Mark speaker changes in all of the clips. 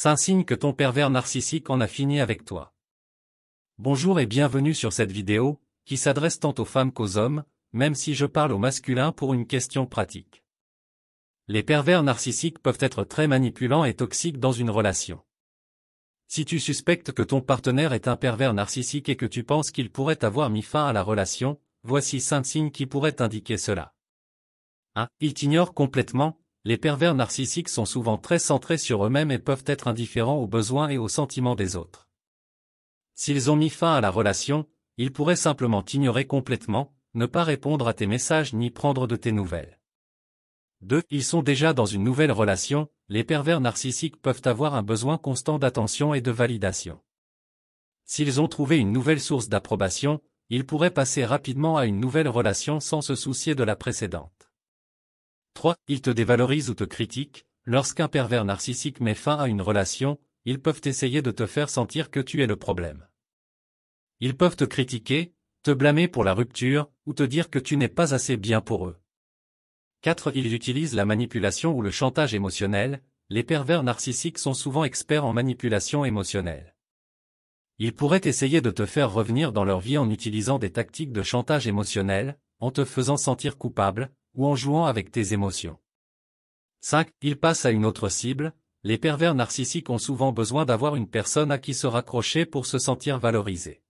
Speaker 1: c'est un signe que ton pervers narcissique en a fini avec toi. Bonjour et bienvenue sur cette vidéo, qui s'adresse tant aux femmes qu'aux hommes, même si je parle au masculin pour une question pratique. Les pervers narcissiques peuvent être très manipulants et toxiques dans une relation. Si tu suspectes que ton partenaire est un pervers narcissique et que tu penses qu'il pourrait avoir mis fin à la relation, voici 5 signes qui pourraient indiquer cela. 1. Ils t'ignorent complètement. Les pervers narcissiques sont souvent très centrés sur eux-mêmes et peuvent être indifférents aux besoins et aux sentiments des autres. S'ils ont mis fin à la relation, ils pourraient simplement t'ignorer complètement, ne pas répondre à tes messages ni prendre de tes nouvelles. 2. Ils sont déjà dans une nouvelle relation. Les pervers narcissiques peuvent avoir un besoin constant d'attention et de validation. S'ils ont trouvé une nouvelle source d'approbation, ils pourraient passer rapidement à une nouvelle relation sans se soucier de la précédente. 3. Ils te dévalorisent ou te critiquent. Lorsqu'un pervers narcissique met fin à une relation, ils peuvent essayer de te faire sentir que tu es le problème. Ils peuvent te critiquer, te blâmer pour la rupture, ou te dire que tu n'es pas assez bien pour eux. 4. Ils utilisent la manipulation ou le chantage émotionnel. Les pervers narcissiques sont souvent experts en manipulation émotionnelle. Ils pourraient essayer de te faire revenir dans leur vie en utilisant des tactiques de chantage émotionnel, en te faisant sentir coupable, ou en jouant avec tes émotions. 5. Ils passent à une autre cible. Les pervers narcissiques ont souvent besoin d'avoir une personne à qui se raccrocher pour se sentir valorisés.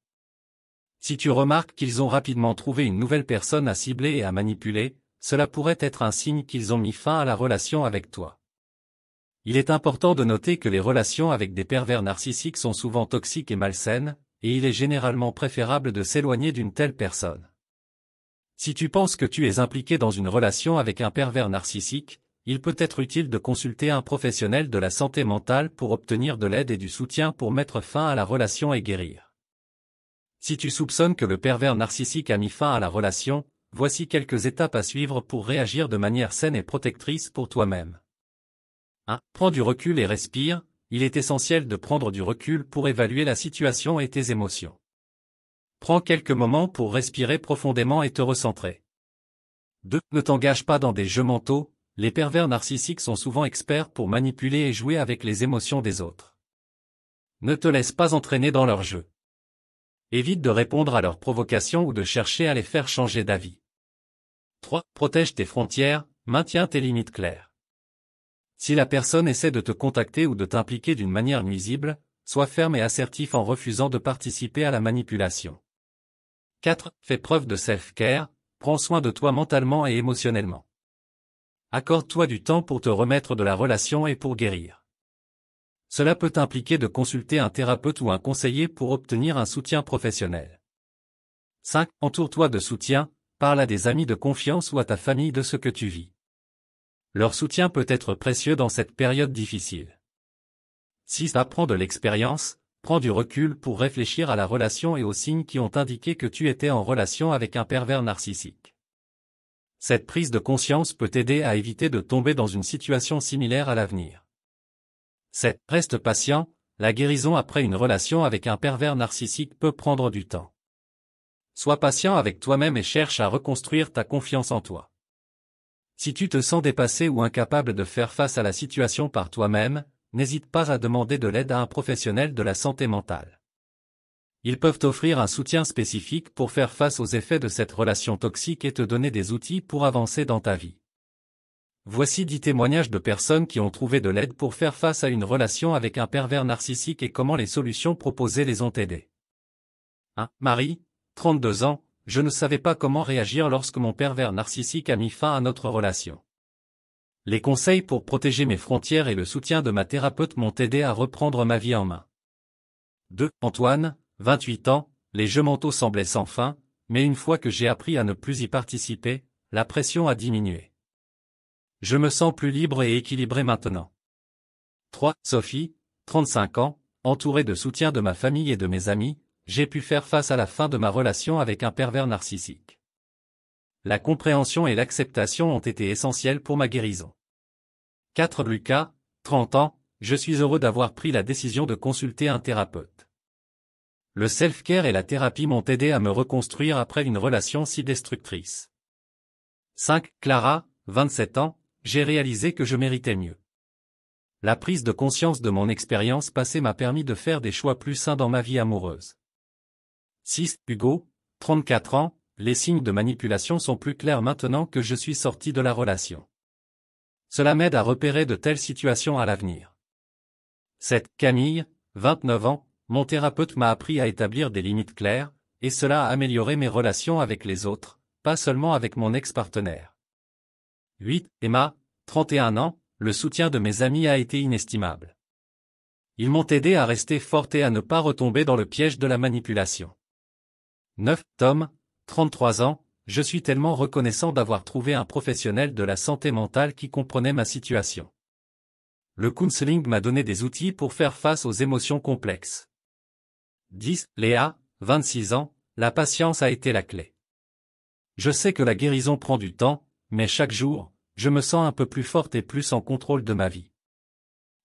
Speaker 1: Si tu remarques qu'ils ont rapidement trouvé une nouvelle personne à cibler et à manipuler, cela pourrait être un signe qu'ils ont mis fin à la relation avec toi. Il est important de noter que les relations avec des pervers narcissiques sont souvent toxiques et malsaines, et il est généralement préférable de s'éloigner d'une telle personne. Si tu penses que tu es impliqué dans une relation avec un pervers narcissique, il peut être utile de consulter un professionnel de la santé mentale pour obtenir de l'aide et du soutien pour mettre fin à la relation et guérir. Si tu soupçonnes que le pervers narcissique a mis fin à la relation, voici quelques étapes à suivre pour réagir de manière saine et protectrice pour toi-même. 1. Prends du recul et respire. Il est essentiel de prendre du recul pour évaluer la situation et tes émotions. Prends quelques moments pour respirer profondément et te recentrer. 2. Ne t'engage pas dans des jeux mentaux. Les pervers narcissiques sont souvent experts pour manipuler et jouer avec les émotions des autres. Ne te laisse pas entraîner dans leurs jeux. Évite de répondre à leurs provocations ou de chercher à les faire changer d'avis. 3. Protège tes frontières, maintiens tes limites claires. Si la personne essaie de te contacter ou de t'impliquer d'une manière nuisible, sois ferme et assertif en refusant de participer à la manipulation. 4. Fais preuve de self-care, prends soin de toi mentalement et émotionnellement. Accorde-toi du temps pour te remettre de la relation et pour guérir. Cela peut impliquer de consulter un thérapeute ou un conseiller pour obtenir un soutien professionnel. 5. Entoure-toi de soutien, parle à des amis de confiance ou à ta famille de ce que tu vis. Leur soutien peut être précieux dans cette période difficile. 6. Apprends de l'expérience, prends du recul pour réfléchir à la relation et aux signes qui ont indiqué que tu étais en relation avec un pervers narcissique. Cette prise de conscience peut t'aider à éviter de tomber dans une situation similaire à l'avenir. 7. Reste patient, la guérison après une relation avec un pervers narcissique peut prendre du temps. Sois patient avec toi-même et cherche à reconstruire ta confiance en toi. Si tu te sens dépassé ou incapable de faire face à la situation par toi-même, n'hésite pas à demander de l'aide à un professionnel de la santé mentale. Ils peuvent t'offrir un soutien spécifique pour faire face aux effets de cette relation toxique et te donner des outils pour avancer dans ta vie. Voici 10 témoignages de personnes qui ont trouvé de l'aide pour faire face à une relation avec un pervers narcissique et comment les solutions proposées les ont aidés. 1. Marie, 32 ans, je ne savais pas comment réagir lorsque mon pervers narcissique a mis fin à notre relation. Les conseils pour protéger mes frontières et le soutien de ma thérapeute m'ont aidé à reprendre ma vie en main. 2. Antoine, 28 ans, les jeux mentaux semblaient sans fin, mais une fois que j'ai appris à ne plus y participer, la pression a diminué. Je me sens plus libre et équilibré maintenant. 3. Sophie, 35 ans, entourée de soutien de ma famille et de mes amis, j'ai pu faire face à la fin de ma relation avec un pervers narcissique. La compréhension et l'acceptation ont été essentielles pour ma guérison. 4. Lucas, 30 ans, je suis heureux d'avoir pris la décision de consulter un thérapeute. Le self-care et la thérapie m'ont aidé à me reconstruire après une relation si destructrice. 5. Clara, 27 ans, j'ai réalisé que je méritais mieux. La prise de conscience de mon expérience passée m'a permis de faire des choix plus sains dans ma vie amoureuse. 6. Hugo, 34 ans, les signes de manipulation sont plus clairs maintenant que je suis sorti de la relation. Cela m'aide à repérer de telles situations à l'avenir. 7. Camille, 29 ans, mon thérapeute m'a appris à établir des limites claires, et cela a amélioré mes relations avec les autres, pas seulement avec mon ex-partenaire. 8. Emma, 31 ans, le soutien de mes amis a été inestimable. Ils m'ont aidé à rester forte et à ne pas retomber dans le piège de la manipulation. 9. Tom, 33 ans, je suis tellement reconnaissant d'avoir trouvé un professionnel de la santé mentale qui comprenait ma situation. Le counseling m'a donné des outils pour faire face aux émotions complexes. 10. Léa, 26 ans, la patience a été la clé. Je sais que la guérison prend du temps, mais chaque jour, je me sens un peu plus forte et plus en contrôle de ma vie.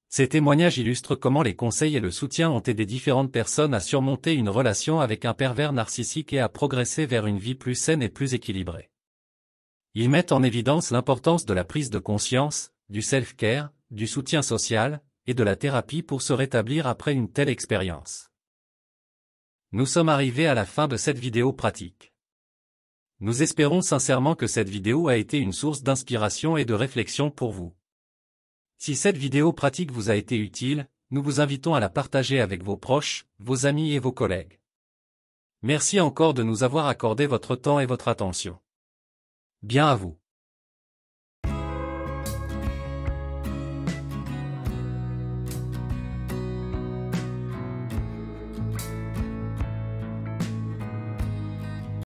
Speaker 1: Ces témoignages illustrent comment les conseils et le soutien ont aidé différentes personnes à surmonter une relation avec un pervers narcissique et à progresser vers une vie plus saine et plus équilibrée. Ils mettent en évidence l'importance de la prise de conscience, du self-care, du soutien social, et de la thérapie pour se rétablir après une telle expérience. Nous sommes arrivés à la fin de cette vidéo pratique. Nous espérons sincèrement que cette vidéo a été une source d'inspiration et de réflexion pour vous. Si cette vidéo pratique vous a été utile, nous vous invitons à la partager avec vos proches, vos amis et vos collègues. Merci encore de nous avoir accordé votre temps et votre attention. Bien à vous.